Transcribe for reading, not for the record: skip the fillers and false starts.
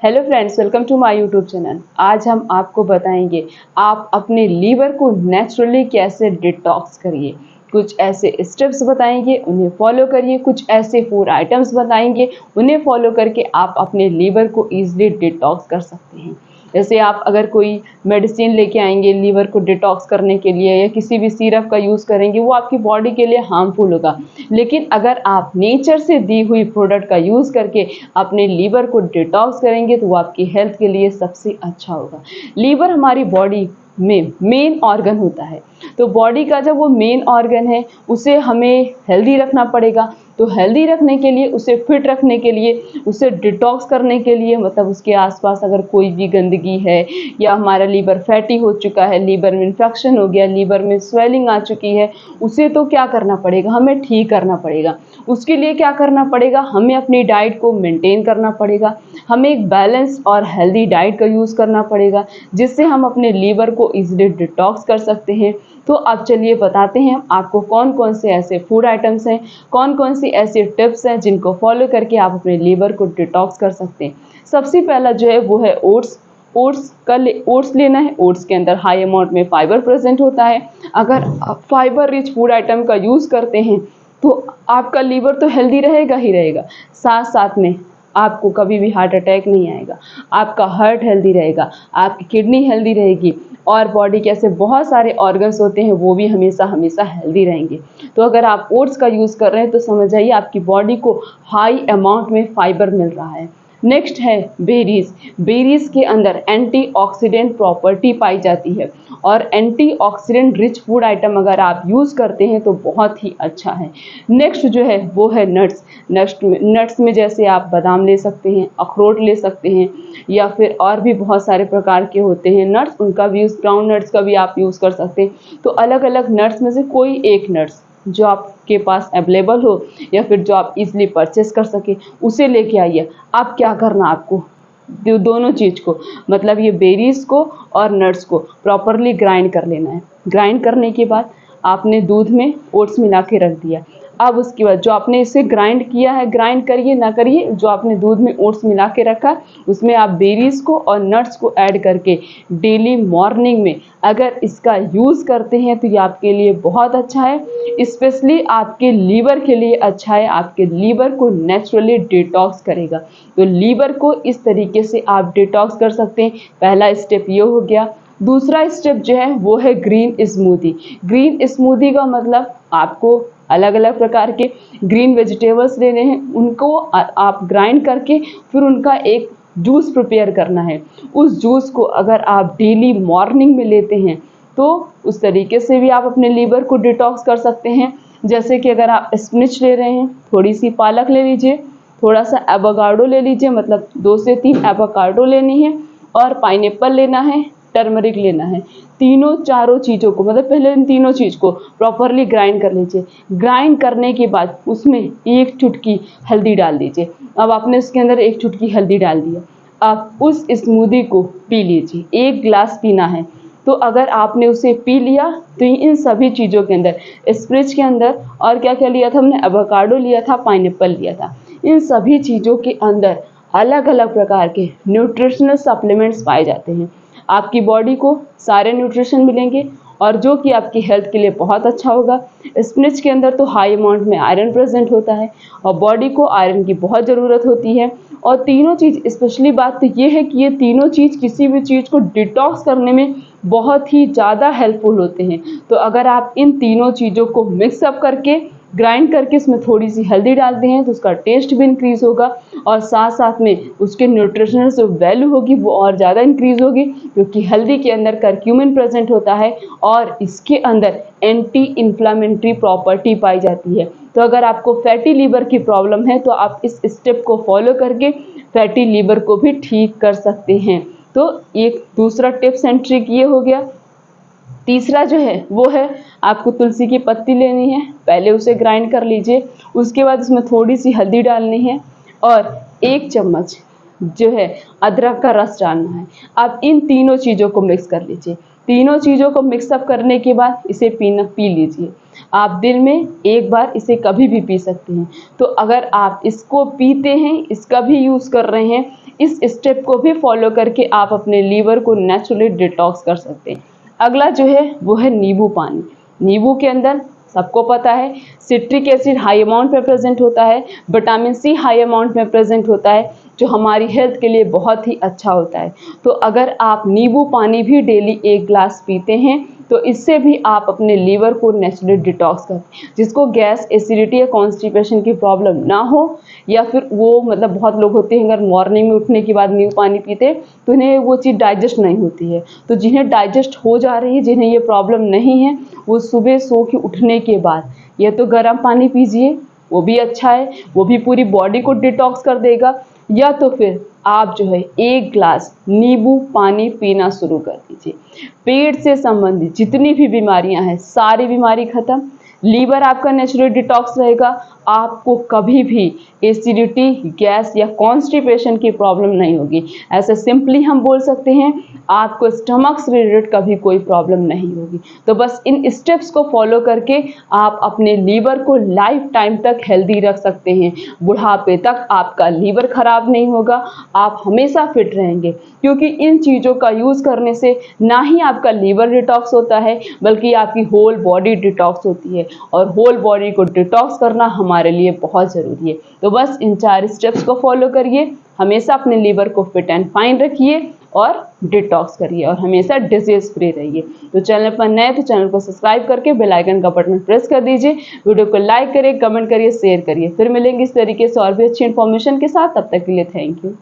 Hello friends, welcome to my YouTube channel. आज हम आपको बताएंगे आप अपने लीवर को नेचुरली कैसे डिटॉक्स करिए। कुछ ऐसे स्टेप्स बताएंगे, उन्हें फॉलो करिए। कुछ ऐसे फूड आइटम्स बताएंगे, उन्हें फॉलो करके आप अपने लीवर को ईजिली डिटॉक्स कर सकते हैं। जैसे आप अगर कोई मेडिसिन लेके आएंगे लीवर को डिटॉक्स करने के लिए या किसी भी सिरप का यूज़ करेंगे, वो आपकी बॉडी के लिए हार्मफुल होगा। लेकिन अगर आप नेचर से दी हुई प्रोडक्ट का यूज़ करके अपने लीवर को डिटॉक्स करेंगे तो वो आपकी हेल्थ के लिए सबसे अच्छा होगा। लीवर हमारी बॉडी में मेन ऑर्गन होता है, तो बॉडी का जब वो मेन ऑर्गन है उसे हमें हेल्दी रखना पड़ेगा। तो हेल्दी रखने के लिए, उसे फिट रखने के लिए, उसे डिटॉक्स करने के लिए, मतलब उसके आसपास अगर कोई भी गंदगी है या हमारा लीवर फैटी हो चुका है, लीवर में इन्फेक्शन हो गया, लीवर में स्वेलिंग आ चुकी है, उसे तो क्या करना पड़ेगा, हमें ठीक करना पड़ेगा। उसके लिए क्या करना पड़ेगा, हमें अपनी डाइट को मेंटेन करना पड़ेगा। हमें एक बैलेंस और हेल्दी डाइट का यूज़ करना पड़ेगा, जिससे हम अपने लीवर को ईजिली डिटॉक्स कर सकते हैं। तो अब चलिए बताते हैं आपको कौन कौन से ऐसे फूड आइटम्स हैं, कौन कौन सी ऐसी टिप्स हैं जिनको फॉलो करके आप अपने लीवर को डिटॉक्स कर सकते हैं। सबसे पहला जो है वो है ओट्स। ओट्स लेना है। ओट्स के अंदर हाई अमाउंट में फाइबर प्रेजेंट होता है। अगर आप फाइबर रिच फूड आइटम का यूज़ करते हैं तो आपका लीवर तो हेल्दी रहेगा ही रहेगा, साथ साथ में आपको कभी भी हार्ट अटैक नहीं आएगा, आपका हार्ट हेल्दी रहेगा, आपकी किडनी हेल्दी रहेगी, और बॉडी के ऐसे बहुत सारे ऑर्गन्स होते हैं वो भी हमेशा हमेशा हेल्दी रहेंगे। तो अगर आप ओट्स का यूज़ कर रहे हैं तो समझ जाइए आपकी बॉडी को हाई अमाउंट में फाइबर मिल रहा है। नेक्स्ट है बेरीज। बेरीज के अंदर एंटीऑक्सीडेंट प्रॉपर्टी पाई जाती है, और एंटीऑक्सीडेंट रिच फूड आइटम अगर आप यूज़ करते हैं तो बहुत ही अच्छा है। नेक्स्ट जो है वो है नट्स। नट्स में जैसे आप बादाम ले सकते हैं, अखरोट ले सकते हैं, या फिर और भी बहुत सारे प्रकार के होते हैं नट्स, उनका भी यूज़, ग्राउंड नट्स का भी आप यूज़ कर सकते हैं। तो अलग अलग नट्स में से कोई एक नट्स जो आपके पास अवेलेबल हो या फिर जो आप इजीली परचेस कर सके, उसे लेके आइए। अब क्या करना आपको, दोनों चीज़ को, मतलब ये बेरीज को और नट्स को प्रॉपरली ग्राइंड कर लेना है। ग्राइंड करने के बाद आपने दूध में ओट्स मिला के रख दिया। अब उसके बाद जो आपने इसे ग्राइंड किया है, ग्राइंड करिए ना करिए, जो आपने दूध में ओट्स मिला के रखा उसमें आप बेरीज को और नट्स को ऐड करके डेली मॉर्निंग में अगर इसका यूज़ करते हैं तो ये आपके लिए बहुत अच्छा है। स्पेशली आपके लीवर के लिए अच्छा है, आपके लीवर को नेचुरली डिटॉक्स करेगा। तो लीवर को इस तरीके से आप डिटॉक्स कर सकते हैं। पहला स्टेप ये हो गया। दूसरा स्टेप जो है वो है ग्रीन स्मूदी। ग्रीन स्मूदी का मतलब आपको अलग अलग प्रकार के ग्रीन वेजिटेबल्स लेने हैं, उनको आप ग्राइंड करके फिर उनका एक जूस प्रिपेयर करना है। उस जूस को अगर आप डेली मॉर्निंग में लेते हैं तो उस तरीके से भी आप अपने लीवर को डिटॉक्स कर सकते हैं। जैसे कि अगर आप स्पिनच ले रहे हैं, थोड़ी सी पालक ले लीजिए, थोड़ा सा एवोकाडो ले लीजिए, मतलब 2 से 3 एवोकाडो लेनी है, और पाइनएप्पल लेना है, टर्मरिक लेना है। तीनों चारों चीज़ों को, मतलब पहले इन तीनों चीज़ को प्रॉपरली ग्राइंड कर लीजिए। ग्राइंड करने के बाद उसमें एक चुटकी हल्दी डाल दीजिए। अब आपने उसके अंदर एक चुटकी हल्दी डाल दिया, आप उस स्मूदी को पी लीजिए। 1 गिलास पीना है। तो अगर आपने उसे पी लिया तो इन सभी चीज़ों के अंदर, स्प्रिच के अंदर और क्या क्या लिया था हमने, एवोकाडो लिया था, पाइनएप्पल लिया था, इन सभी चीज़ों के अंदर अलग अलग प्रकार के न्यूट्रिशनल सप्लीमेंट्स पाए जाते हैं। आपकी बॉडी को सारे न्यूट्रिशन मिलेंगे और जो कि आपकी हेल्थ के लिए बहुत अच्छा होगा। स्पिनच के अंदर तो हाई अमाउंट में आयरन प्रेजेंट होता है और बॉडी को आयरन की बहुत ज़रूरत होती है। और तीनों चीज़, स्पेशली बात तो ये है कि ये तीनों चीज़ किसी भी चीज़ को डिटॉक्स करने में बहुत ही ज़्यादा हेल्पफुल होते हैं। तो अगर आप इन तीनों चीज़ों को मिक्सअप करके, ग्राइंड करके इसमें थोड़ी सी हल्दी डालते हैं तो उसका टेस्ट भी इंक्रीज़ होगा, और साथ साथ में उसके न्यूट्रिशनल जो वैल्यू होगी वो और ज़्यादा इंक्रीज़ होगी, क्योंकि हल्दी के अंदर करक्यूमिन प्रेजेंट होता है और इसके अंदर एंटी इन्फ्लामेटरी प्रॉपर्टी पाई जाती है। तो अगर आपको फैटी लीवर की प्रॉब्लम है तो आप इस स्टेप को फॉलो करके फैटी लीवर को भी ठीक कर सकते हैं। तो एक दूसरा टिप्स एंड ट्रिक ये हो गया। तीसरा जो है वो है, आपको तुलसी की पत्ती लेनी है, पहले उसे ग्राइंड कर लीजिए, उसके बाद उसमें थोड़ी सी हल्दी डालनी है और 1 चम्मच जो है अदरक का रस डालना है। आप इन तीनों चीज़ों को मिक्स कर लीजिए। तीनों चीज़ों को मिक्सअप करने के बाद इसे पी लीजिए। आप दिन में एक बार इसे कभी भी पी सकते हैं। तो अगर आप इसको पीते हैं, इसका भी यूज़ कर रहे हैं, इस स्टेप को भी फॉलो करके आप अपने लीवर को नेचुरली डिटॉक्स कर सकते हैं। अगला जो है वो है नींबू पानी। नींबू के अंदर सबको पता है सिट्रिक एसिड हाई अमाउंट में प्रेजेंट होता है, विटामिन सी हाई अमाउंट में प्रेजेंट होता है, जो हमारी हेल्थ के लिए बहुत ही अच्छा होता है। तो अगर आप नींबू पानी भी डेली 1 ग्लास पीते हैं तो इससे भी आप अपने लीवर को नेचुरली डिटॉक्स करें। जिसको गैस, एसिडिटी या कॉन्स्टिपेशन की प्रॉब्लम ना हो, या फिर वो मतलब बहुत लोग होते हैं अगर मॉर्निंग में उठने के बाद नींबू पानी पीते तो उन्हें वो चीज़ डाइजेस्ट नहीं होती है। तो जिन्हें डाइजेस्ट हो जा रही है, जिन्हें ये प्रॉब्लम नहीं है, वो सुबह सो के उठने के बाद या तो गर्म पानी पीजिए, वो भी अच्छा है, वो भी पूरी बॉडी को डिटॉक्स कर देगा, या तो फिर आप जो है 1 ग्लास नींबू पानी पीना शुरू कर दीजिए। पेट से संबंधित जितनी भी बीमारियां हैं सारी बीमारी खत्म, लीवर आपका नेचुरली डिटॉक्स रहेगा, आपको कभी भी एसिडिटी, गैस या कॉन्स्टिपेशन की प्रॉब्लम नहीं होगी। ऐसे सिंपली हम बोल सकते हैं आपको स्टमक से रिलेटेड कभी कोई प्रॉब्लम नहीं होगी। तो बस इन स्टेप्स को फॉलो करके आप अपने लीवर को लाइफ टाइम तक हेल्दी रख सकते हैं। बुढ़ापे तक आपका लीवर खराब नहीं होगा, आप हमेशा फिट रहेंगे, क्योंकि इन चीज़ों का यूज़ करने से ना ही आपका लीवर डिटॉक्स होता है बल्कि आपकी होल बॉडी डिटॉक्स होती है, और होल बॉडी को डिटॉक्स करना हमारे लिए बहुत ज़रूरी है। तो बस इन 4 स्टेप्स को फॉलो करिए, हमेशा अपने लीवर को फिट एंड फाइन रखिए और डिटॉक्स करिए, और हमेशा डिजीज फ्री रहिए। तो चैनल पर नए तो चैनल को सब्सक्राइब करके बेल आइकन का बटन प्रेस कर दीजिए, वीडियो को लाइक करिए, कमेंट करिए, शेयर करिए। फिर मिलेंगे इस तरीके से और भी अच्छी इन्फॉर्मेशन के साथ। तब तक के लिए थैंक यू।